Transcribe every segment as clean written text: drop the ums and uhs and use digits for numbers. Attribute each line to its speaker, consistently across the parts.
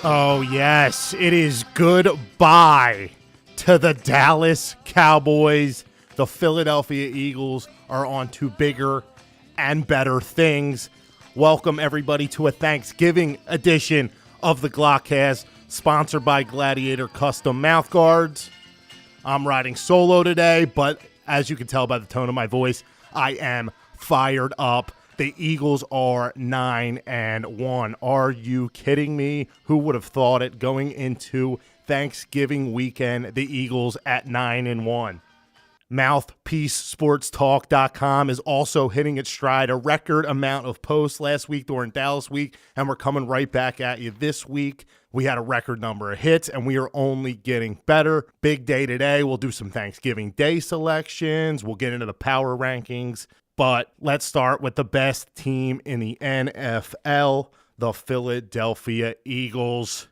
Speaker 1: Oh, yes. It is goodbye to the Dallas Cowboys. The Philadelphia Eagles are on to bigger and better things. Welcome, everybody, to a Thanksgiving edition of the Glockcast, sponsored by Gladiator Custom Mouthguards. I'm riding solo today, but as you can tell by the tone of my voice, I am fired up. The Eagles are 9-1. Are you kidding me? Who would have thought it going into Thanksgiving weekend, the Eagles at 9-1? MouthpieceSportsTalk.com is also hitting its stride. A record amount of posts last week during Dallas week, and we're coming right back at you this week. We had a record number of hits, and we are only getting better. Big day today. We'll do some Thanksgiving Day selections. We'll get into the power rankings. But let's start with the best team in the NFL, the Philadelphia Eagles.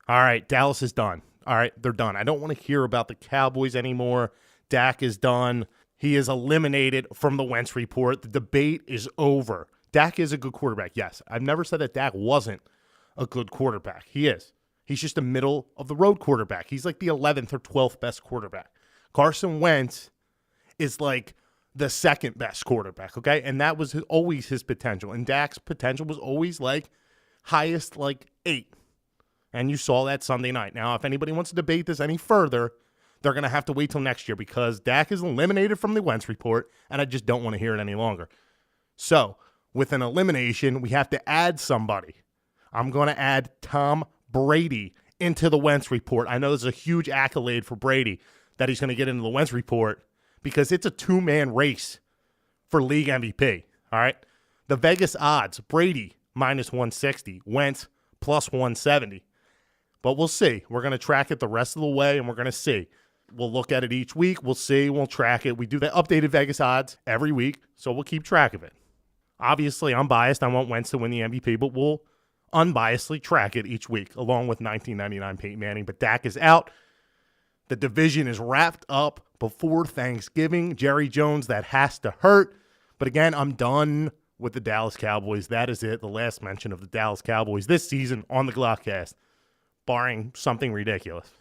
Speaker 1: All right, Dallas is done. All right, they're done. I don't want to hear about the Cowboys anymore. Dak is done. He is eliminated from the Wentz report. The debate is over. Dak is a good quarterback, yes. I've never said that Dak wasn't a good quarterback. He is. He's just a middle-of-the-road quarterback. He's like the 11th or 12th best quarterback. Carson Wentz is like the second best quarterback, okay? And that was always his potential. And Dak's potential was always like highest like 8. And you saw that Sunday night. Now, if anybody wants to debate this any further, they're going to have to wait till next year because Dak is eliminated from the Wentz report, and I just don't want to hear it any longer. So, with an elimination, we have to add somebody. I'm going to add Tom Brady into the Wentz report. I know there's a huge accolade for Brady that he's going to get into the Wentz report, because it's a two-man race for league MVP, all right? The Vegas odds, Brady minus 160, Wentz plus 170. But we'll see. We're going to track it the rest of the way, and we're going to see. We'll look at it each week. We'll see. We'll track it. We do the updated Vegas odds every week, so we'll keep track of it. Obviously, I'm biased. I want Wentz to win the MVP, but we'll unbiasedly track it each week, along with 1999 Peyton Manning. But Dak is out. The division is wrapped up before Thanksgiving. Jerry Jones, that has to hurt. But again, I'm done with the Dallas Cowboys. That is it. The last mention of the Dallas Cowboys this season on the Glockcast, barring something ridiculous.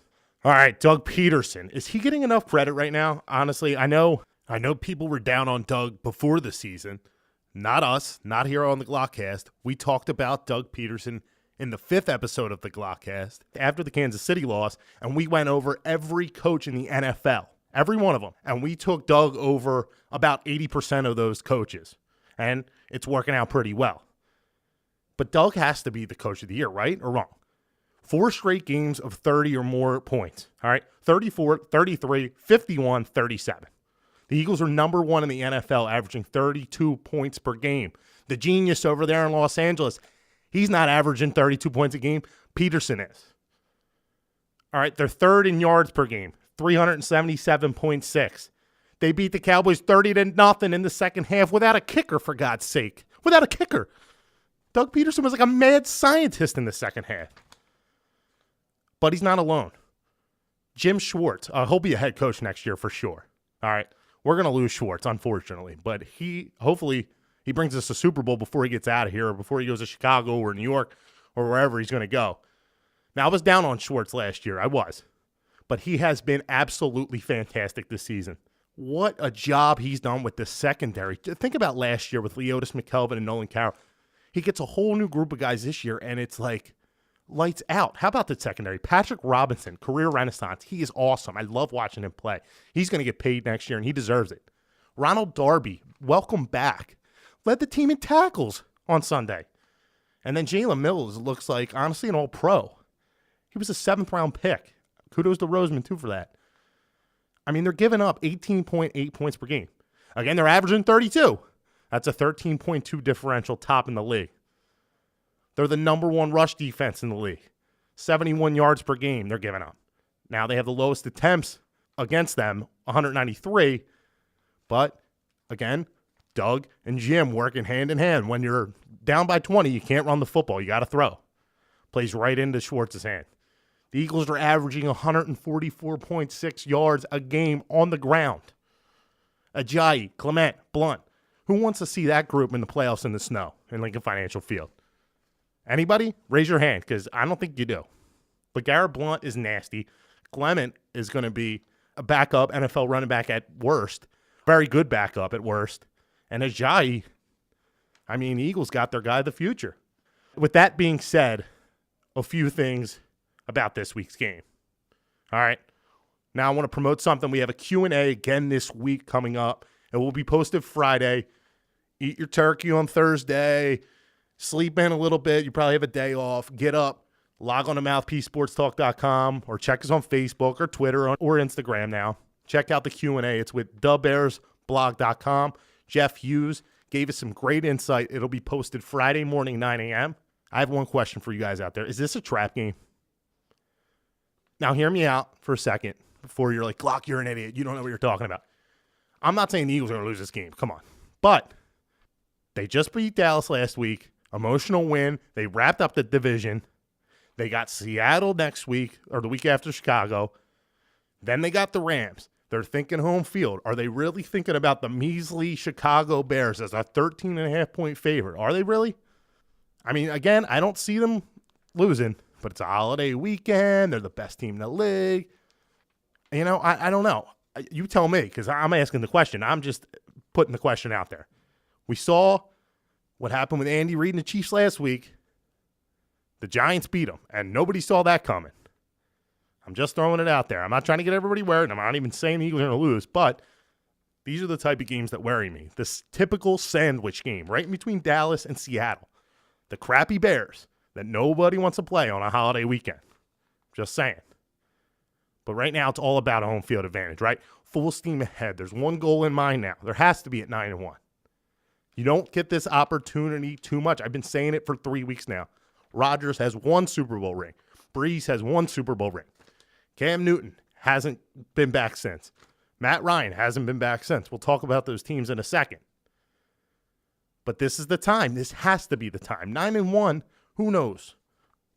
Speaker 1: All right, Doug Peterson. Is he getting enough credit right now? Honestly, I know people were down on Doug before the season. Not us, not here on the Glockcast. We talked about Doug Peterson in the 5th episode of the Glockcast after the Kansas City loss, and we went over every coach in the NFL, every one of them, and we took Doug over about 80% of those coaches, and it's working out pretty well. But Doug has to be the coach of the year, right or wrong? 4 straight games of 30 or more points, all right? 34, 33, 51, 37. The Eagles are number 1 in the NFL, averaging 32 points per game. The genius over there in Los Angeles, he's not averaging 32 points a game. Peterson is. All right, they're 3rd in yards per game, 377.6. They beat the Cowboys 30-0 in the second half without a kicker, for God's sake. Without a kicker. Doug Peterson was like a mad scientist in the second half. But he's not alone. Jim Schwartz, he'll be a head coach next year for sure. All right, we're going to lose Schwartz, unfortunately. But hopefully he brings us a Super Bowl before he gets out of here, or before he goes to Chicago or New York or wherever he's going to go. Now, I was down on Schwartz last year. I was. But he has been absolutely fantastic this season. What a job he's done with the secondary. Think about last year with Leotis McKelvin and Nolan Carroll. He gets a whole new group of guys this year, and it's like lights out. How about the secondary? Patrick Robinson, career renaissance. He is awesome. I love watching him play. He's going to get paid next year, and he deserves it. Ronald Darby, welcome back. Led the team in tackles on Sunday. And then Jalen Mills looks like, honestly, an all-pro. He was a 7th-round pick. Kudos to Roseman, too, for that. I mean, they're giving up 18.8 points per game. Again, they're averaging 32. That's a 13.2 differential, top in the league. They're the number 1 rush defense in the league. 71 yards per game they're giving up. Now, they have the lowest attempts against them, 193. But, again, Doug and Jim working hand in hand. When you're down by 20, you can't run the football. You got to throw. Plays right into Schwartz's hand. The Eagles are averaging 144.6 yards a game on the ground. Ajayi, Clement, Blunt. Who wants to see that group in the playoffs in the snow in Lincoln Financial Field? Anybody? Raise your hand, because I don't think you do. LeGarrette Blount is nasty. Clement is going to be a backup NFL running back at worst. Very good backup at worst. And Ajayi, I mean, the Eagles got their guy of the future. With that being said, a few things about this week's game. All right. Now I want to promote something. We have a Q&A again this week coming up. It will be posted Friday. Eat your turkey on Thursday. Sleep in a little bit. You probably have a day off. Get up. Log on to mouthpiecesportstalk.com or check us on Facebook or Twitter or Instagram now. Check out the Q&A. It's with thebearsblog.com. Jeff Hughes gave us some great insight. It'll be posted Friday morning, 9 a.m. I have one question for you guys out there. Is this a trap game? Now, hear me out for a second before you're like, Glock, you're an idiot. You don't know what you're talking about. I'm not saying the Eagles are going to lose this game. Come on. But they just beat Dallas last week. Emotional win. They wrapped up the division. They got Seattle next week or the week after Chicago. Then they got the Rams. They're thinking home field. Are they really thinking about the measly Chicago Bears as a 13.5-point favorite? Are they really? I mean, again, I don't see them losing, but it's a holiday weekend. They're the best team in the league. You know, I don't know. You tell me, because I'm asking the question. I'm just putting the question out there. We saw what happened with Andy Reid and the Chiefs last week. The Giants beat them, and nobody saw that coming. I'm just throwing it out there. I'm not trying to get everybody worried. I'm not even saying the Eagles are going to lose, but these are the type of games that worry me. This typical sandwich game right in between Dallas and Seattle. The crappy Bears that nobody wants to play on a holiday weekend. Just saying. But right now, it's all about a home field advantage, right? Full steam ahead. There's one goal in mind now. There has to be at 9-1. You don't get this opportunity too much. I've been saying it for 3 weeks now. Rodgers has one Super Bowl ring. Breeze has one Super Bowl ring. Cam Newton hasn't been back since. Matt Ryan hasn't been back since. We'll talk about those teams in a second. But this is the time. This has to be the time. 9-1, who knows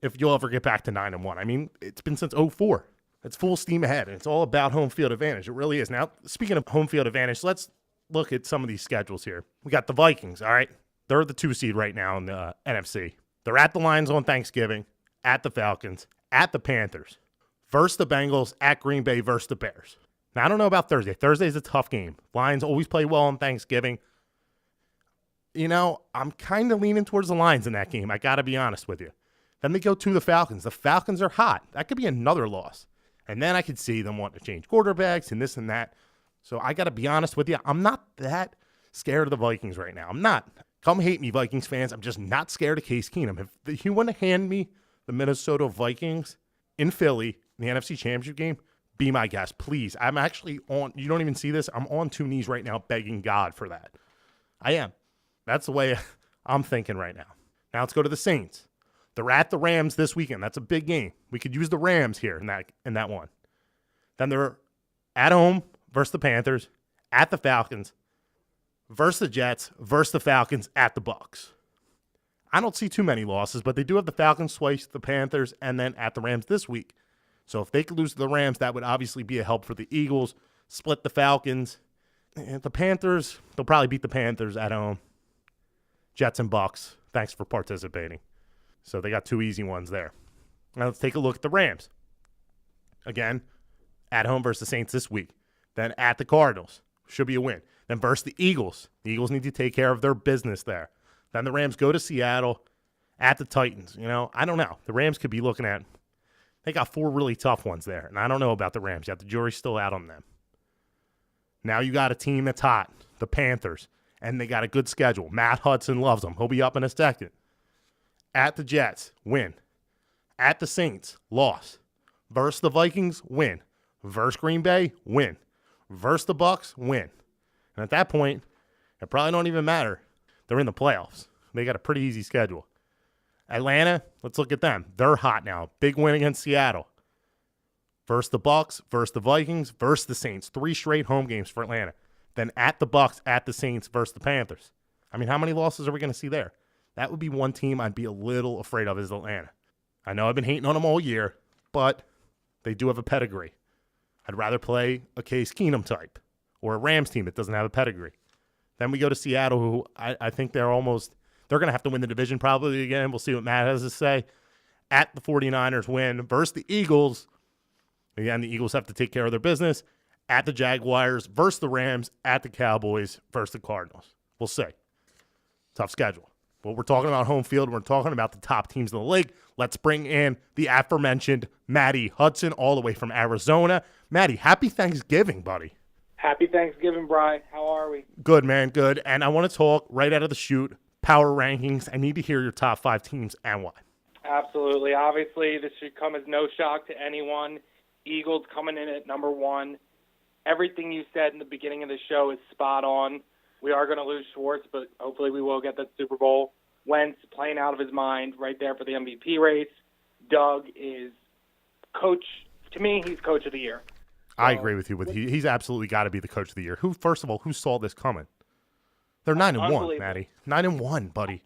Speaker 1: if you'll ever get back to 9-1. I mean, it's been since 2004. It's full steam ahead, and it's all about home field advantage. It really is. Now, speaking of home field advantage, let's look at some of these schedules here. We got the Vikings, all right? They're the 2 seed right now in the NFC. They're at the Lions on Thanksgiving, at the Falcons, at the Panthers, versus the Bengals, at Green Bay, versus the Bears. Now, I don't know about Thursday. Thursday's a tough game. Lions always play well on Thanksgiving. You know, I'm kind of leaning towards the Lions in that game. I got to be honest with you. Then they go to the Falcons. The Falcons are hot. That could be another loss. And then I could see them wanting to change quarterbacks and this and that. So I got to be honest with you. I'm not that scared of the Vikings right now. I'm not. Come hate me, Vikings fans. I'm just not scared of Case Keenum. If you want to hand me the Minnesota Vikings in Philly in the NFC Championship game, be my guest, please. I'm actually on, you don't even see this, I'm on 2 knees right now begging God for that. I am. That's the way I'm thinking right now. Now let's go to the Saints. They're at the Rams this weekend. That's a big game. We could use the Rams here in that one. Then they're at home versus the Panthers, at the Falcons, versus the Jets, versus the Falcons, at the Bucs. I don't see too many losses, but they do have the Falcons twice, the Panthers, and then at the Rams this week. So if they could lose to the Rams, that would obviously be a help for the Eagles. Split the Falcons. And the Panthers, they'll probably beat the Panthers at home. Jets and Bucs, thanks for participating. So they got 2 easy ones there. Now let's take a look at the Rams. Again, at home versus the Saints this week. Then at the Cardinals. Should be a win. Then versus the Eagles. The Eagles need to take care of their business there. Then the Rams go to Seattle, at the Titans. You know, I don't know. The Rams could be looking at, they got 4 really tough ones there. And I don't know about the Rams yet. The jury's still out on them. Now you got a team that's hot, the Panthers. And they got a good schedule. Matt Hudson loves them. He'll be up in a second. At the Jets, win. At the Saints, loss. Versus the Vikings, win. Versus Green Bay, win. Versus the Bucs, win. And at that point, it probably don't even matter. They're in the playoffs. They got a pretty easy schedule. Atlanta, let's look at them. They're hot now. Big win against Seattle. Versus the Bucs, versus the Vikings, versus the Saints. 3 straight home games for Atlanta. Then at the Bucs, at the Saints, versus the Panthers. I mean, how many losses are we going to see there? That would be one team I'd be a little afraid of is Atlanta. I know I've been hating on them all year, but they do have a pedigree. I'd rather play a Case Keenum type or a Rams team that doesn't have a pedigree. Then we go to Seattle, who I think they're almost They're going to have to win the division probably again. We'll see what Matt has to say. At the 49ers win versus the Eagles. Again, the Eagles have to take care of their business. At the Jaguars versus the Rams. At the Cowboys versus the Cardinals. We'll see. Tough schedule. But we're talking about home field. We're talking about the top teams in the league. Let's bring in the aforementioned Matty Hudson all the way from Arizona. Matty, happy Thanksgiving, buddy.
Speaker 2: Happy Thanksgiving, Bri. How are we?
Speaker 1: Good, man. Good. And I want to talk right out of the chute, power rankings. I need to hear your top 5 teams and why.
Speaker 2: Absolutely. Obviously, this should come as no shock to anyone. Eagles coming in at number 1. Everything you said in the beginning of the show is spot on. We are going to lose Schwartz, but hopefully we will get that Super Bowl. Wentz playing out of his mind right there for the MVP race. Doug is coach. To me, he's coach of the year.
Speaker 1: I agree with you. He's absolutely got to be the coach of the year. First of all, who saw this coming? They're 9-1, Matty. 9-1, buddy.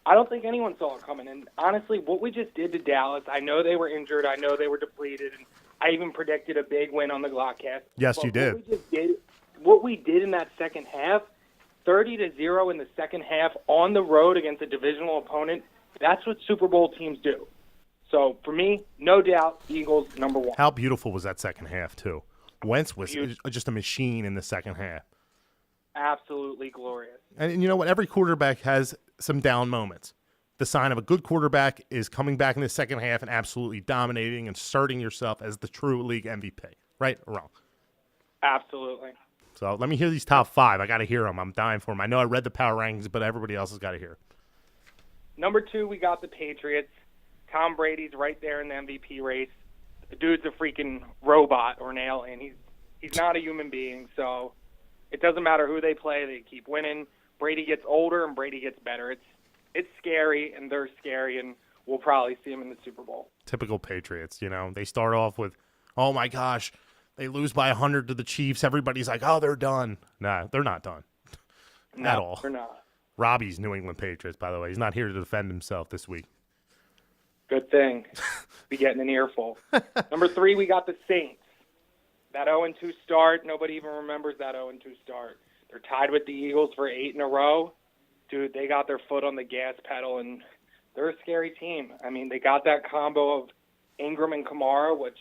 Speaker 2: I don't think anyone saw it coming. And honestly, what we just did to Dallas, I know they were injured. I know they were depleted. And I even predicted a big win on the Glockcast.
Speaker 1: Yes, you did.
Speaker 2: What we did in that second half, 30-0 in the second half on the road against a divisional opponent, that's what Super Bowl teams do. So, for me, no doubt, Eagles, number 1.
Speaker 1: How beautiful was that second half, too? Wentz was just a machine in the second half.
Speaker 2: Absolutely glorious.
Speaker 1: And you know what? Every quarterback has some down moments. The sign of a good quarterback is coming back in the second half and absolutely dominating and asserting yourself as the true league MVP. Right or wrong?
Speaker 2: Absolutely.
Speaker 1: So let me hear these top 5. I got to hear them. I'm dying for them. I know I read the power rankings, but everybody else has got to hear.
Speaker 2: Number 2, we got the Patriots. Tom Brady's right there in the MVP race. The dude's a freaking robot or an alien. He's not a human being, so it doesn't matter who they play. They keep winning. Brady gets older and Brady gets better. It's scary, and they're scary, and we'll probably see them in the Super Bowl.
Speaker 1: Typical Patriots, you know. They start off with, oh, my gosh, they lose by 100 to the Chiefs. Everybody's like, oh, they're done. Nah, they're not done at all.
Speaker 2: They're not.
Speaker 1: Robbie's New England Patriots, by the way. He's not here to defend himself this week.
Speaker 2: Good thing. Be getting an earful. Number 3, we got the Saints. That 0-2 start, nobody even remembers that 0-2 start. They're tied with the Eagles for 8 in a row. Dude, they got their foot on the gas pedal, and they're a scary team. I mean, they got that combo of Ingram and Kamara, which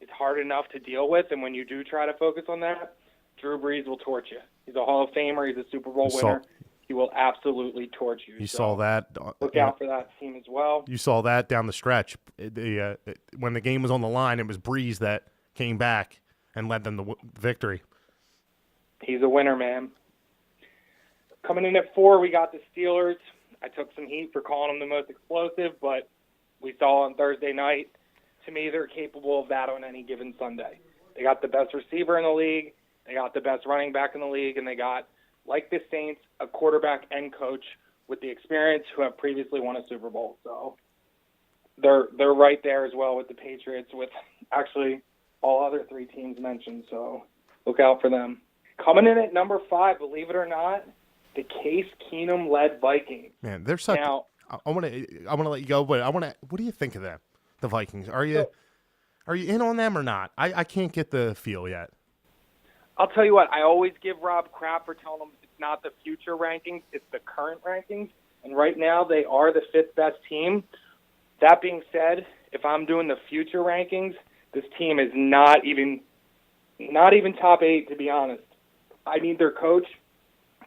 Speaker 2: is hard enough to deal with, and when you do try to focus on that, Drew Brees will torch you. He's a Hall of Famer. He's a Super Bowl winner. He will absolutely torch you.
Speaker 1: You saw that.
Speaker 2: Look out for that team as well.
Speaker 1: You saw that down the stretch. When the game was on the line, it was Brees that came back and led them to victory.
Speaker 2: He's a winner, man. Coming in at 4, we got the Steelers. I took some heat for calling them the most explosive, but we saw on Thursday night, to me, they're capable of that on any given Sunday. They got the best receiver in the league. They got the best running back in the league, and they got, like the Saints, a quarterback and coach with the experience who have previously won a Super Bowl. So they're right there as well with the Patriots, with actually all other 3 teams mentioned. So look out for them. Coming in at number 5, believe it or not, the Case Keenum-led Vikings.
Speaker 1: Man, they're such. Now, I want to let you go, but what do you think of them, the Vikings? Are you in on them or not? I can't get the feel yet.
Speaker 2: I'll tell you what, I always give Rob crap for telling him it's not the future rankings, it's the current rankings. And right now they are the 5th best team. That being said, if I'm doing the future rankings, this team is not even top 8, to be honest. I need their coach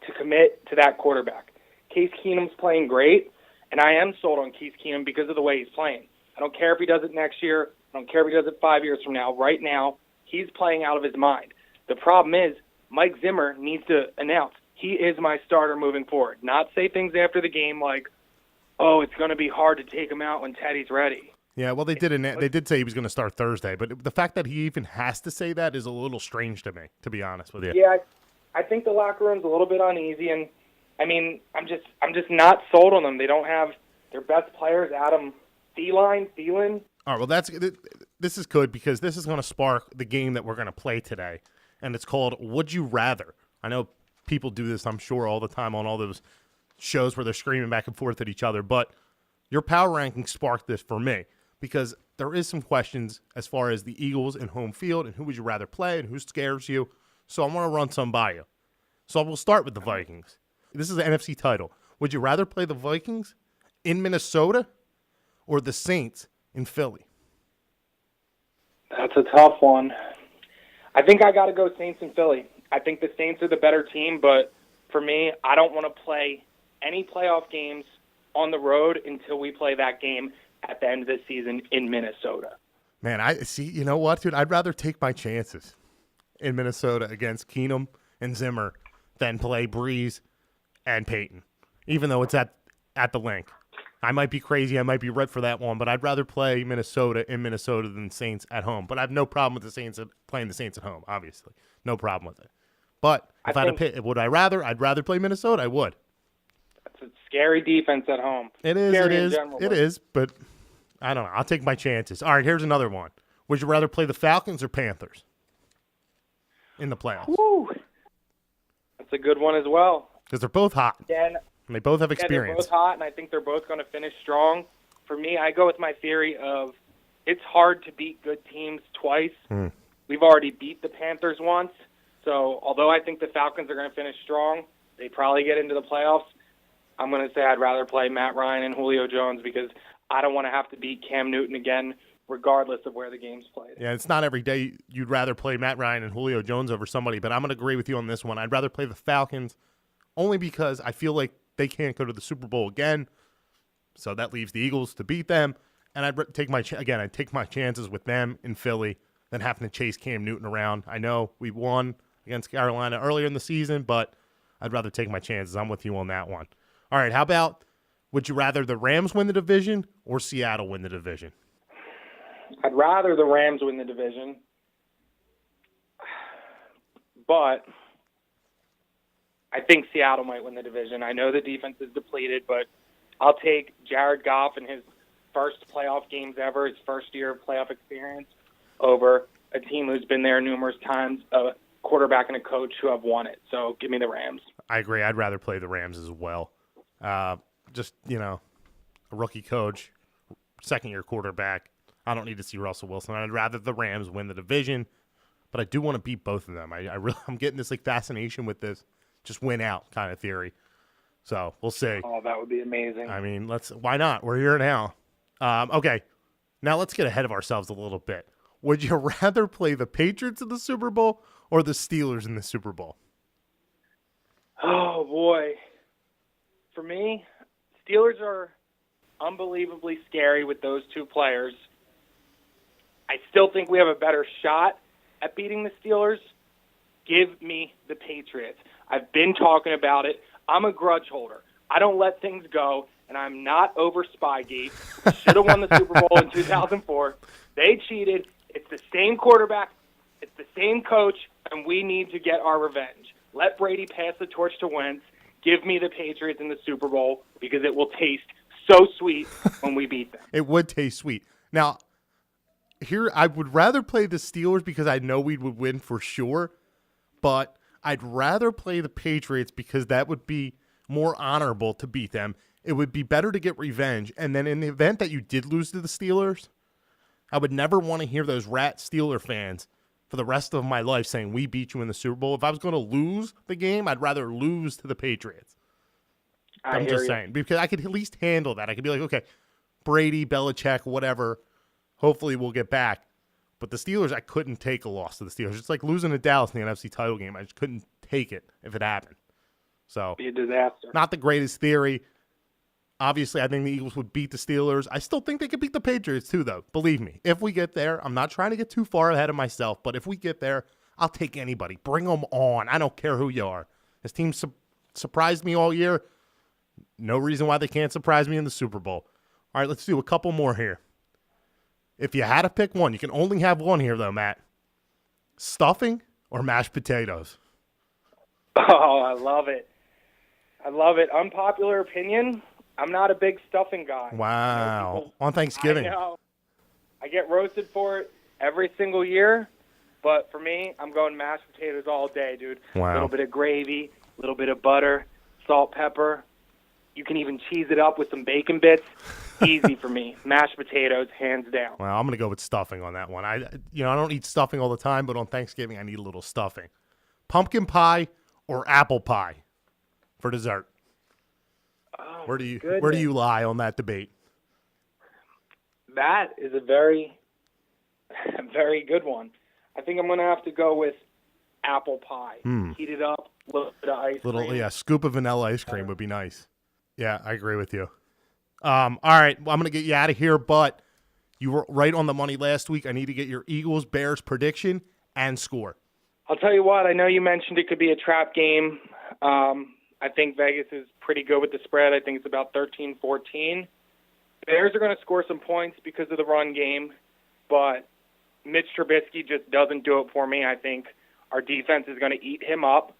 Speaker 2: to commit to that quarterback. Case Keenum's playing great, and I am sold on Case Keenum because of the way he's playing. I don't care if he does it next year. I don't care if he does it 5 years from now. Right now, he's playing out of his mind. The problem is Mike Zimmer needs to announce he is my starter moving forward, not say things after the game like, oh, it's going to be hard to take him out when Teddy's ready.
Speaker 1: Yeah, well, they did say he was going to start Thursday, but the fact that he even has to say that is a little strange to me, to be honest with you.
Speaker 2: Yeah, I think the locker room's a little bit uneasy, and I mean, I'm just not sold on them. They don't have their best players, Adam Thielen.
Speaker 1: All right, well, this is good because this is going to spark the game that we're going to play today, and it's called Would You Rather. I know people do this, I'm sure, all the time on all those shows where they're screaming back and forth at each other, but your power ranking sparked this for me because there is some questions as far as the Eagles and home field and who would you rather play and who scares you. So I want to run some by you. So we'll start with the Vikings. This is an NFC title. Would you rather play the Vikings in Minnesota or the Saints in Philly?
Speaker 2: That's a tough one. I think I got to go Saints in Philly. I think the Saints are the better team, but for me, I don't want to play any playoff games on the road until we play that game at the end of the season in Minnesota.
Speaker 1: Man, I see. You know what, dude? I'd rather take my chances in Minnesota against Keenum and Zimmer than play Breeze and Peyton, even though it's at the link. I might be crazy. I might be right for that one, but I'd rather play Minnesota in Minnesota than Saints at home. But I have no problem with the Saints playing the Saints at home, obviously. No problem with it. But if I had to pick, would I rather? I'd rather play Minnesota. I would.
Speaker 2: That's a scary defense at home.
Speaker 1: It is.
Speaker 2: Scary
Speaker 1: It is. It is. But I don't know. I'll take my chances. All right, here's another one. Would you rather play the Falcons or Panthers in the playoffs?
Speaker 2: Woo. That's a good one as well.
Speaker 1: Because they're both hot.
Speaker 2: And
Speaker 1: they both have experience.
Speaker 2: They're both hot, and I think they're both going to finish strong. For me, I go with my theory of it's hard to beat good teams twice. We've already beat the Panthers once. So although I think the Falcons are going to finish strong, they probably get into the playoffs. I'm going to say I'd rather play Matt Ryan and Julio Jones because I don't want to have to beat Cam Newton again, regardless of where the game's played.
Speaker 1: Yeah, it's not every day you'd rather play Matt Ryan and Julio Jones over somebody, but I'm going to agree with you on this one. I'd rather play the Falcons only because I feel like they can't go to the Super Bowl again, so that leaves the Eagles to beat them. And I'd take my chances with them in Philly than having to chase Cam Newton around. I know we won against Carolina earlier in the season, but I'd rather take my chances. I'm with you on that one. All right, how about would you rather the Rams win the division or Seattle win the division?
Speaker 2: I'd rather the Rams win the division, but I think Seattle might win the division. I know the defense is depleted, but I'll take Jared Goff in his first playoff games ever, his first year of playoff experience, over a team who's been there numerous times, a quarterback and a coach who have won it. So give me the Rams.
Speaker 1: I agree. I'd rather play the Rams as well. Just, a rookie coach, second-year quarterback. I don't need to see Russell Wilson. I'd rather the Rams win the division, but I do want to beat both of them. I'm getting this fascination with this just win out kind of theory. So we'll see.
Speaker 2: Oh, that would be amazing.
Speaker 1: I mean, why not? We're here now. Okay, now let's get ahead of ourselves a little bit. Would you rather play the Patriots in the Super Bowl or the Steelers in the Super Bowl?
Speaker 2: Oh, boy. For me, Steelers are unbelievably scary with those two players. I still think we have a better shot at beating the Steelers. Give me the Patriots. I've been talking about it. I'm a grudge holder. I don't let things go, and I'm not over Spygate. We should have won the Super Bowl in 2004. They cheated. It's the same quarterback. It's the same coach, and we need to get our revenge. Let Brady pass the torch to Wentz. Give me the Patriots in the Super Bowl because it will taste so sweet when we beat them.
Speaker 1: It would taste sweet. Now, here I would rather play the Steelers because I know we would win for sure, but I'd rather play the Patriots because that would be more honorable to beat them. It would be better to get revenge. And then in the event that you did lose to the Steelers, I would never want to hear those rat Steeler fans for the rest of my life saying we beat you in the Super Bowl. If I was going to lose the game, I'd rather lose to the Patriots. I'm just saying, because I could at least handle that. I could be like, okay, Brady, Belichick, whatever. Hopefully we'll get back. But the Steelers, I couldn't take a loss to the Steelers. It's like losing to Dallas in the NFC title game. I just couldn't take it if it happened. So,
Speaker 2: be a disaster.
Speaker 1: Not the greatest theory. Obviously, I think the Eagles would beat the Steelers. I still think they could beat the Patriots too, though. Believe me. If we get there, I'm not trying to get too far ahead of myself, but if we get there, I'll take anybody. Bring them on. I don't care who you are. This team surprised me all year. No reason why they can't surprise me in the Super Bowl. All right, let's do a couple more here. If you had to pick one, you can only have one here, though, Matt. Stuffing or mashed potatoes?
Speaker 2: Oh, I love it. I love it. Unpopular opinion, I'm not a big stuffing guy.
Speaker 1: Wow. On Thanksgiving.
Speaker 2: I know. I get roasted for it every single year, but for me, I'm going mashed potatoes all day, dude.
Speaker 1: Wow.
Speaker 2: A little bit of gravy, a little bit of butter, salt, pepper. You can even cheese it up with some bacon bits. Easy for me. Mashed potatoes, hands down.
Speaker 1: Well, I'm going to go with stuffing on that one. I don't eat stuffing all the time, but on Thanksgiving, I need a little stuffing. Pumpkin pie or apple pie for dessert? Where do
Speaker 2: goodness.
Speaker 1: you lie on that debate?
Speaker 2: That is a very, very good one. I think I'm going to have to go with apple pie. Heat it up, a little bit of ice cream.
Speaker 1: Scoop of vanilla ice cream would be nice. Yeah, I agree with you. All right, well, I'm going to get you out of here, but you were right on the money last week. I need to get your Eagles-Bears prediction and score.
Speaker 2: I'll tell you what, I know you mentioned it could be a trap game. I think Vegas is pretty good with the spread. I think it's about 13-14. Bears are going to score some points because of the run game, but Mitch Trubisky just doesn't do it for me. I think our defense is going to eat him up,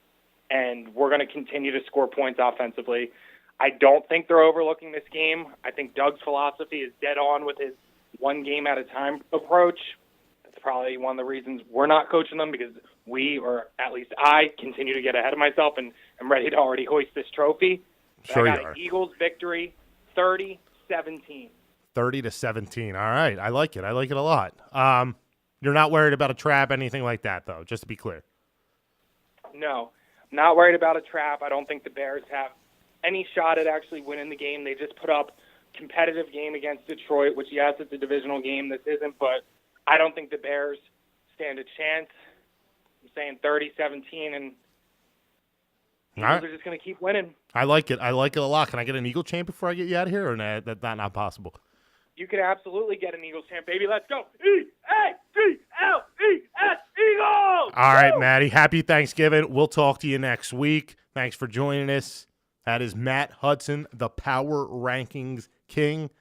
Speaker 2: and we're going to continue to score points offensively. I don't think they're overlooking this game. I think Doug's philosophy is dead on with his one game at a time approach. That's probably one of the reasons we're not coaching them, because we, or at least I, continue to get ahead of myself and I'm ready to already hoist this trophy.
Speaker 1: Sure,
Speaker 2: I got an Eagles victory, 30-17.
Speaker 1: 30-17. All right, I like it. I like it a lot. You're not worried about a trap, anything like that, though, just to be clear.
Speaker 2: No, not worried about a trap. I don't think the Bears have any shot at actually winning the game. They just put up a competitive game against Detroit, which, yes, it's a divisional game. This isn't, but I don't think the Bears stand a chance. I'm saying 30-17, and Eagles are just going to keep winning.
Speaker 1: I like it. I like it a lot. Can I get an Eagle chant before I get you out of here, or that's not possible?
Speaker 2: You could absolutely get an Eagles chant, baby. Let's go. E-A-G-L-E-S, Eagles!
Speaker 1: All right, Maddie. Happy Thanksgiving. We'll talk to you next week. Thanks for joining us. That is Matt Hudson, the Power Rankings King.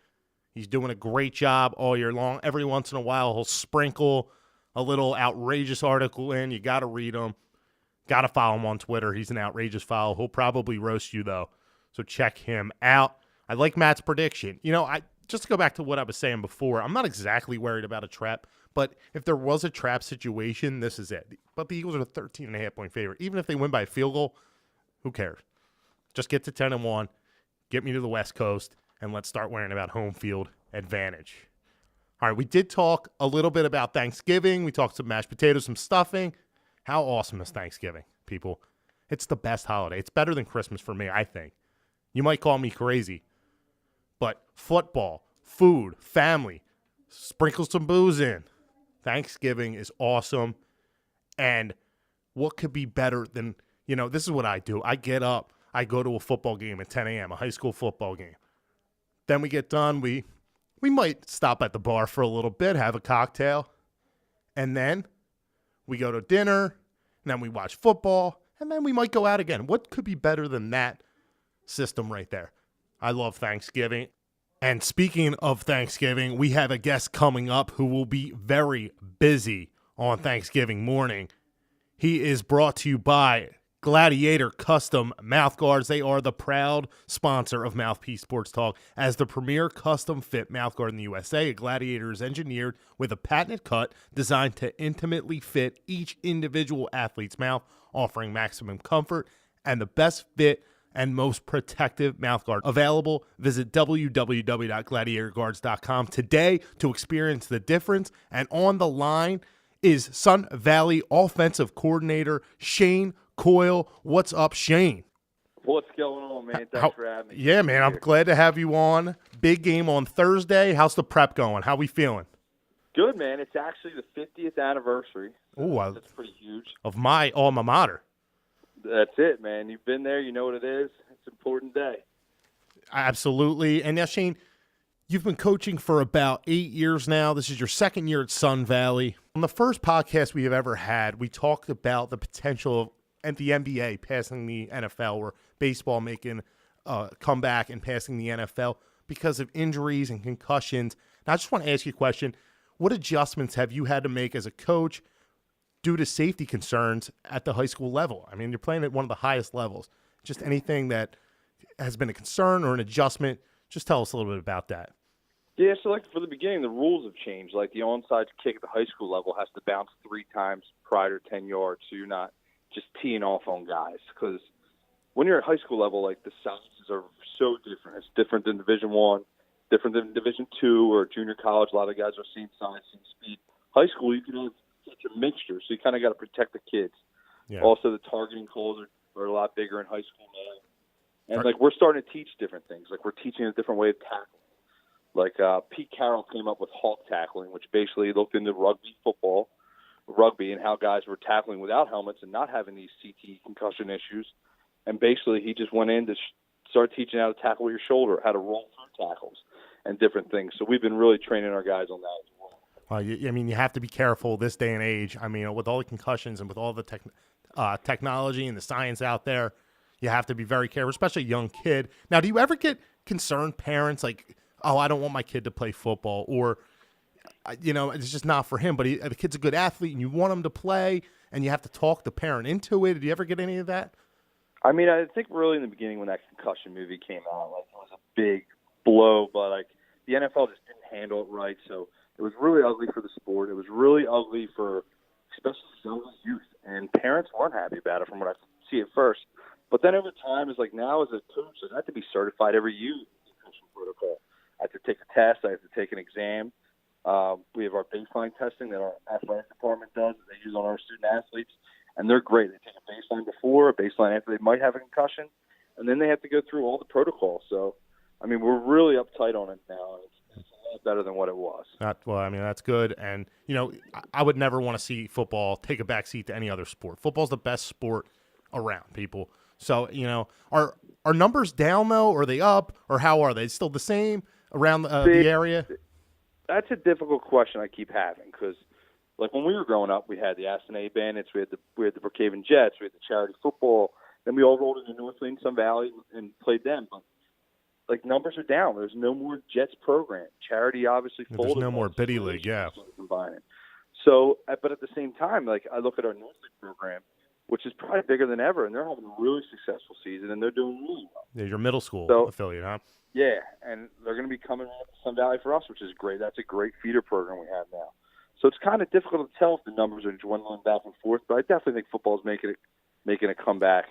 Speaker 1: He's doing a great job all year long. Every once in a while, he'll sprinkle a little outrageous article in. You got to read him. Got to follow him on Twitter. He's an outrageous follow. He'll probably roast you, though, so check him out. I like Matt's prediction. Just to go back to what I was saying before, I'm not exactly worried about a trap, but if there was a trap situation, this is it. But the Eagles are a 13.5-point favorite. Even if they win by a field goal, who cares? Just get to 10-1, get me to the West Coast, and let's start worrying about home field advantage. All right, we did talk a little bit about Thanksgiving. We talked some mashed potatoes, some stuffing. How awesome is Thanksgiving, people? It's the best holiday. It's better than Christmas for me, I think. You might call me crazy, but football, food, family, sprinkle some booze in. Thanksgiving is awesome. And what could be better than, this is what I do. I get up, I go to a football game at 10 a.m., a high school football game. Then we get done. We might stop at the bar for a little bit, have a cocktail, and then we go to dinner, and then we watch football, and then we might go out again. What could be better than that system right there? I love Thanksgiving. And speaking of Thanksgiving, we have a guest coming up who will be very busy on Thanksgiving morning. He is brought to you by Gladiator Custom Mouthguards. They are the proud sponsor of Mouthpiece Sports Talk. As the premier custom fit mouthguard in the USA, a Gladiator is engineered with a patented cut designed to intimately fit each individual athlete's mouth, offering maximum comfort and the best fit and most protective mouthguard available. Visit www.gladiatorguards.com today to experience the difference. And on the line is Sun Valley offensive coordinator Shane Coyle. What's up, Shane?
Speaker 3: What's going on, man? Thanks for having me.
Speaker 1: Yeah, man, I'm glad to have you on. Big game on Thursday. How's the prep going? How we feeling?
Speaker 3: Good, man. It's actually the 50th anniversary.
Speaker 1: Ooh,
Speaker 3: that's pretty huge.
Speaker 1: Of my alma mater.
Speaker 3: That's it, man. You've been there. You know what it is. It's an important day.
Speaker 1: Absolutely. And now, Shane, you've been coaching for about 8 years now. This is your second year at Sun Valley. On the first podcast we have ever had, we talked about the potential of the NBA passing the NFL, or baseball making a comeback and passing the NFL because of injuries and concussions. Now, I just want to ask you a question. What adjustments have you had to make as a coach due to safety concerns at the high school level? I mean, you're playing at one of the highest levels. Just anything that has been a concern or an adjustment, just tell us a little bit about that.
Speaker 3: Yeah, so for the beginning, the rules have changed. Like the onside kick at the high school level has to bounce 3 times prior to 10 yards, so you're not just teeing off on guys. Because when you're at high school level, the sizes are so different. It's different than Division I, different than Division II or junior college. A lot of guys are same size, same speed. High school, you can have such a mixture, so you kind of got to protect the kids.
Speaker 1: Yeah.
Speaker 3: Also, the targeting calls are a lot bigger in high school now. And, we're starting to teach different things. We're teaching a different way of tackling. Pete Carroll came up with hawk tackling, which basically looked into rugby and how guys were tackling without helmets and not having these CTE concussion issues. And basically he just went in to start teaching how to tackle with your shoulder, how to roll through tackles and different things. So we've been really training our guys on that as well.
Speaker 1: You have to be careful this day and age. With all the concussions and with all the technology and the science out there, you have to be very careful, especially a young kid. Now, do you ever get concerned parents like, oh, I don't want my kid to play football, or it's just not for him, but the kid's a good athlete and you want him to play and you have to talk the parent into it? Did you ever get any of that?
Speaker 3: I think really in the beginning when that concussion movie came out, it was a big blow, but the NFL just didn't handle it right. So it was really ugly for the sport. It was really ugly for especially young youth, and parents weren't happy about it from what I could see at first. But then over time, it's now as a coach, I have to be certified every year in the concussion protocol. I have to take a test. I have to take an exam. We have our baseline testing that our athletic department does that they use on our student athletes, and they're great. They take a baseline before, a baseline after they might have a concussion, and then they have to go through all the protocols. So, we're really uptight on it now. It's a lot better than what it was.
Speaker 1: That's good. And, I would never want to see football take a backseat to any other sport. Football's the best sport around, people. So, are numbers down, though? Or are they up? Or how are they? Still the same around the area?
Speaker 3: That's a difficult question I keep having because, when we were growing up, we had the Aston A Bandits, we had the Brookhaven Jets, we had the charity football, then we all rolled into Northland, Sun Valley, and played them. But numbers are down. There's no more Jets program. Charity obviously folded.
Speaker 1: There's no more Biddy League, yeah.
Speaker 3: Combining. So, but at the same time, I look at our Northland program, which is probably bigger than ever, and they're having a really successful season, and they're doing really well.
Speaker 1: Yeah, your middle school affiliate, huh?
Speaker 3: Yeah, and they're going to be coming out to Sun Valley for us, which is great. That's a great feeder program we have now. So it's kind of difficult to tell if the numbers are dwindling back and forth, but I definitely think football is making a comeback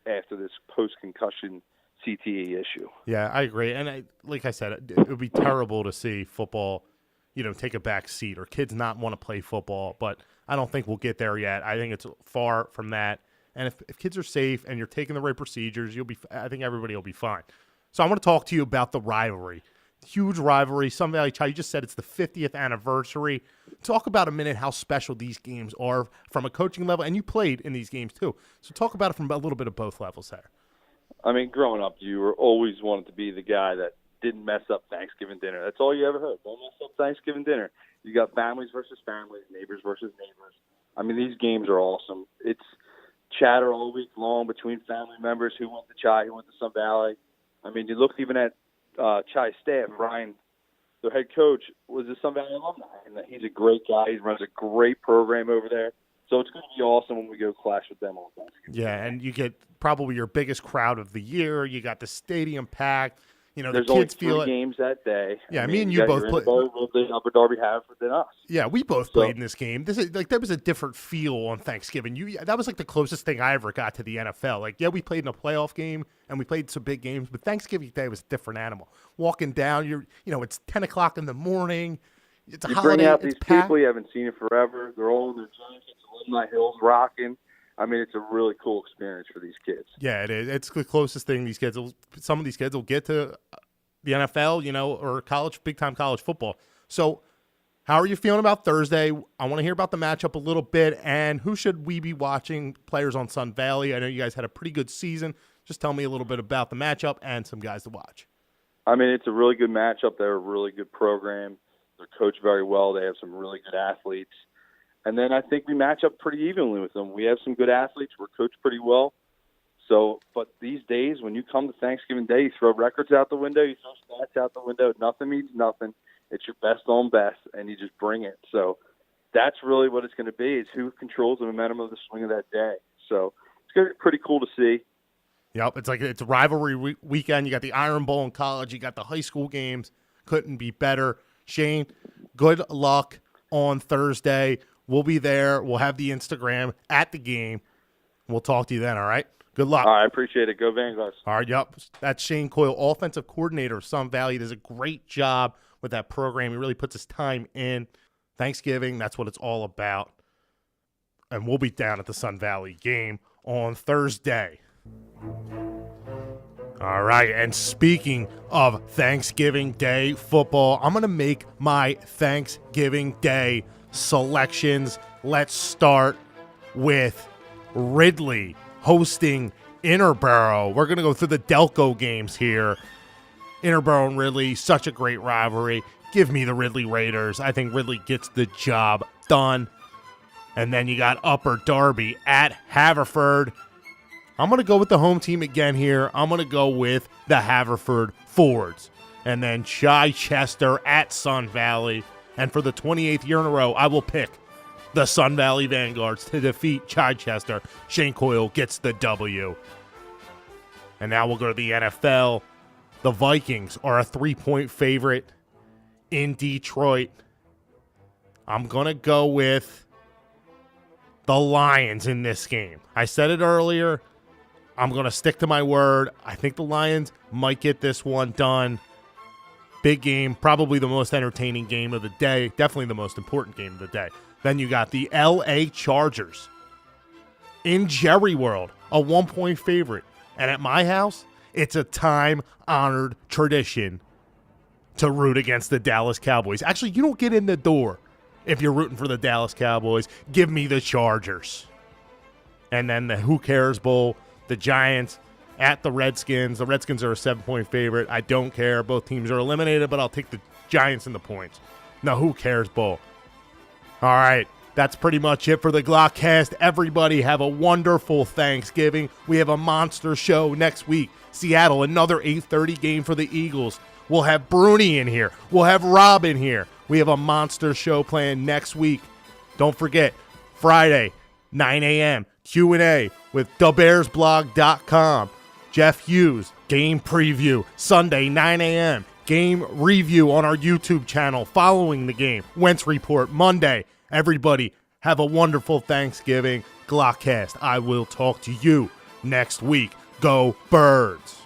Speaker 3: after this post-concussion CTE issue.
Speaker 1: Yeah, I agree. And like I said, it would be terrible to see football, take a back seat or kids not want to play football, but I don't think we'll get there yet. I think it's far from that. And if kids are safe and you're taking the right procedures, I think everybody will be fine. So I want to talk to you about the rivalry. Huge rivalry. Sun Valley Chi, you just said it's the 50th anniversary. Talk about a minute how special these games are from a coaching level, and you played in these games too. So talk about it from a little bit of both levels there.
Speaker 3: Growing up, you were always wanted to be the guy that didn't mess up Thanksgiving dinner. That's all you ever heard. Don't mess up Thanksgiving dinner. You got families versus families, neighbors versus neighbors. These games are awesome. It's chatter all week long between family members who went to Chi, who went to Sun Valley. You look even at Chi staff. Ryan, their head coach, was a Sun Valley alumni, and he's a great guy. He runs a great program over there. So it's going to be awesome when we go clash with them on Thanksgiving.
Speaker 1: Yeah, and you get probably your biggest crowd of the year. You got the stadium packed.
Speaker 3: There's
Speaker 1: the kids
Speaker 3: only 3 games that day.
Speaker 1: Yeah, me and you both played.
Speaker 3: Upper Darby Haverford than us.
Speaker 1: Yeah, we both played in this game. This is there was a different feel on Thanksgiving. That was the closest thing I ever got to the NFL. We played in a playoff game and we played some big games, but Thanksgiving Day was a different animal. Walking down, it's 10 o'clock in the morning. It's a holiday.
Speaker 3: Bring out these people you haven't seen it forever. They're all in their jackets, Alumni Hills rocking. It's a really cool experience for these kids.
Speaker 1: Yeah, it is. It's the closest thing some of these kids will get to the NFL, or big-time college football. So how are you feeling about Thursday? I want to hear about the matchup a little bit, and who should we be watching, players on Sun Valley? I know you guys had a pretty good season. Just tell me a little bit about the matchup and some guys to watch.
Speaker 3: It's a really good matchup. They're a really good program. They're coached very well. They have some really good athletes. And then I think we match up pretty evenly with them. We have some good athletes. We're coached pretty well. So, but these days, when you come to Thanksgiving Day, you throw records out the window, you throw stats out the window. Nothing means nothing. It's your best on best, and you just bring it. So that's really what it's going to be, is who controls the momentum of the swing of that day. So it's going to be pretty cool to see.
Speaker 1: Yep, it's a rivalry weekend. You got the Iron Bowl in college. You got the high school games. Couldn't be better. Shane, good luck on Thursday. We'll be there. We'll have the Instagram at the game. We'll talk to you then, all right? Good luck.
Speaker 3: All right, I appreciate it. Go Vanguards.
Speaker 1: All right, yep. That's Shane Coyle, offensive coordinator of Sun Valley. He does a great job with that program. He really puts his time in. Thanksgiving, that's what it's all about. And we'll be down at the Sun Valley game on Thursday. All right, and speaking of Thanksgiving Day football, I'm going to make my Thanksgiving Day selections. Let's start with Ridley hosting Interborough. We're going to go through the Delco games here. Interborough and Ridley, such a great rivalry. Give me the Ridley Raiders. I think Ridley gets the job done. And then you got Upper Darby at Haverford. I'm going to go with the home team again here. I'm going to go with the Haverford Fords. And then Chichester at Sun Valley. And for the 28th year in a row, I will pick the Sun Valley Vanguards to defeat Chichester. Shane Coyle gets the W. And now we'll go to the NFL. The Vikings are a 3-point favorite in Detroit. I'm going to go with the Lions in this game. I said it earlier. I'm going to stick to my word. I think the Lions might get this one done. Big game, probably the most entertaining game of the day. Definitely the most important game of the day. Then you got the LA Chargers in Jerry World, a 1-point favorite. And at my house, it's a time-honored tradition to root against the Dallas Cowboys. Actually, you don't get in the door if you're rooting for the Dallas Cowboys. Give me the Chargers. And then the Who Cares Bowl, the Giants at the Redskins. The Redskins are a 7-point favorite. I don't care. Both teams are eliminated, but I'll take the Giants in the points. Now, Who Cares Bowl. All right, that's pretty much it for the Glockcast. Everybody have a wonderful Thanksgiving. We have a monster show next week. Seattle, another 8:30 game for the Eagles. We'll have Bruni in here. We'll have Rob in here. We have a monster show planned next week. Don't forget, Friday, 9 a.m., Q&A with thebearsblog.com. Jeff Hughes, game preview. Sunday, 9 a.m., game review on our YouTube channel following the game. Wentz Report, Monday. Everybody, have a wonderful Thanksgiving. Glockcast, I will talk to you next week. Go Birds.